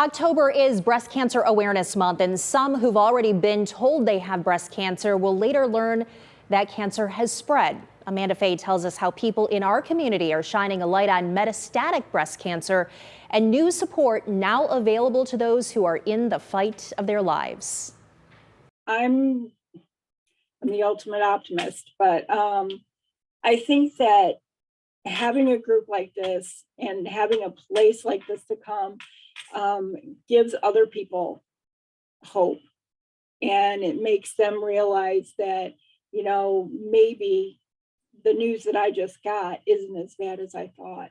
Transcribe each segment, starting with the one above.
October is Breast Cancer Awareness Month, and some who've already been told they have breast cancer will later learn that cancer has spread. Amanda Fay tells us how people in our community are shining a light on metastatic breast cancer and new support now available to those who are in the fight of their lives. I'm the ultimate optimist, but I think that having a group like this and having a place like this to come gives other people hope, and it makes them realize that, maybe the news that I just got isn't as bad as I thought.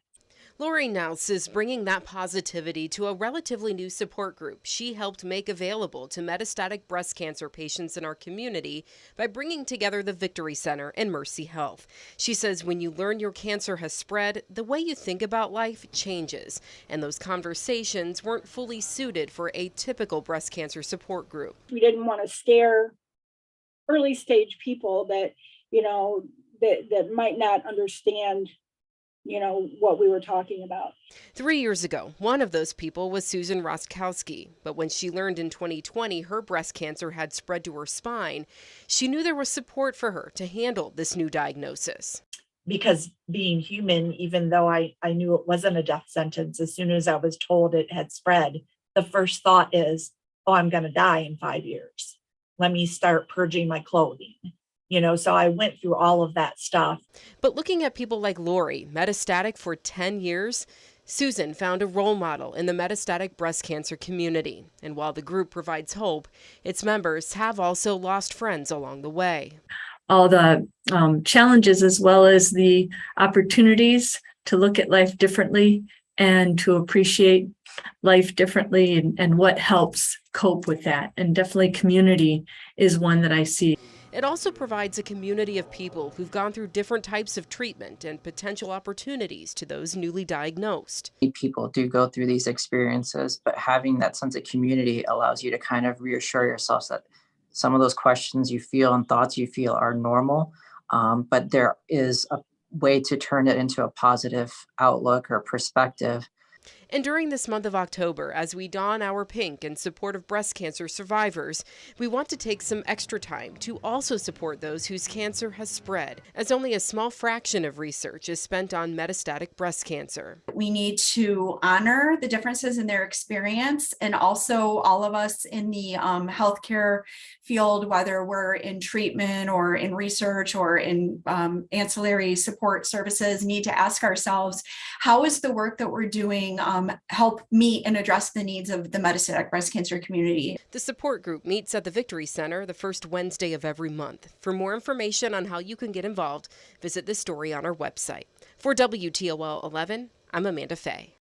Lori Nouse is bringing that positivity to a relatively new support group she helped make available to metastatic breast cancer patients in our community by bringing together the Victory Center and Mercy Health. She says when you learn your cancer has spread, the way you think about life changes, and those conversations weren't fully suited for a typical breast cancer support group. We didn't want to scare early stage people that, that might not understand what we were talking about. 3 years ago, one of those people was Susan Roskowski. But when she learned in 2020 her breast cancer had spread to her spine, she knew there was support for her to handle this new diagnosis. Because being human, even though I knew it wasn't a death sentence, as soon as I was told it had spread, the first thought is, oh, I'm going to die in 5 years. Let me start purging my clothing. So I went through all of that stuff. But looking at people like Lori, metastatic for 10 years, Susan found a role model in the metastatic breast cancer community. And while the group provides hope, its members have also lost friends along the way. All the challenges as well as the opportunities to look at life differently and to appreciate life differently and what helps cope with that. And definitely community is one that I see. It also provides a community of people who've gone through different types of treatment and potential opportunities to those newly diagnosed. People do go through these experiences, but having that sense of community allows you to kind of reassure yourself that some of those questions you feel and thoughts you feel are normal, but there is a way to turn it into a positive outlook or perspective. And during this month of October, as we don our pink in support of breast cancer survivors, we want to take some extra time to also support those whose cancer has spread, as only a small fraction of research is spent on metastatic breast cancer. We need to honor the differences in their experience, and also all of us in the healthcare field, whether we're in treatment or in research or in ancillary support services, need to ask ourselves, how is the work that we're doing help meet and address the needs of the metastatic breast cancer community? The support group meets at the Victory Center the first Wednesday of every month. For more information on how you can get involved, visit this story on our website. For WTOL 11, I'm Amanda Fay.